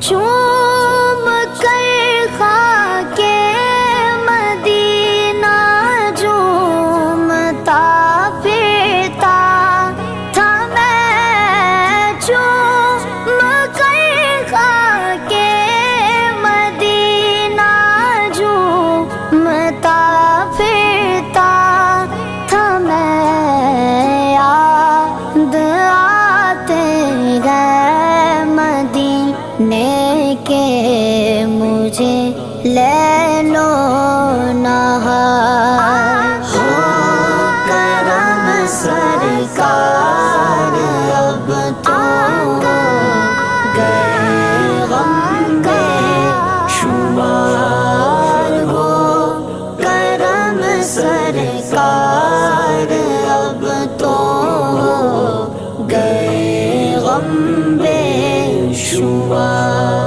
چوم کر خاک مدینہ جھومتا پھرتا تھا میں، چوم کر خاک مدینہ جھومتا پھرتا تھا میں، یاد آتے گئے مدینے کے مجھے لیلو نہار، ہو کرم سرکار اب تو گئے غم بے شمار، ہو کرم سرکار اب تو گئے غم بے شمار۔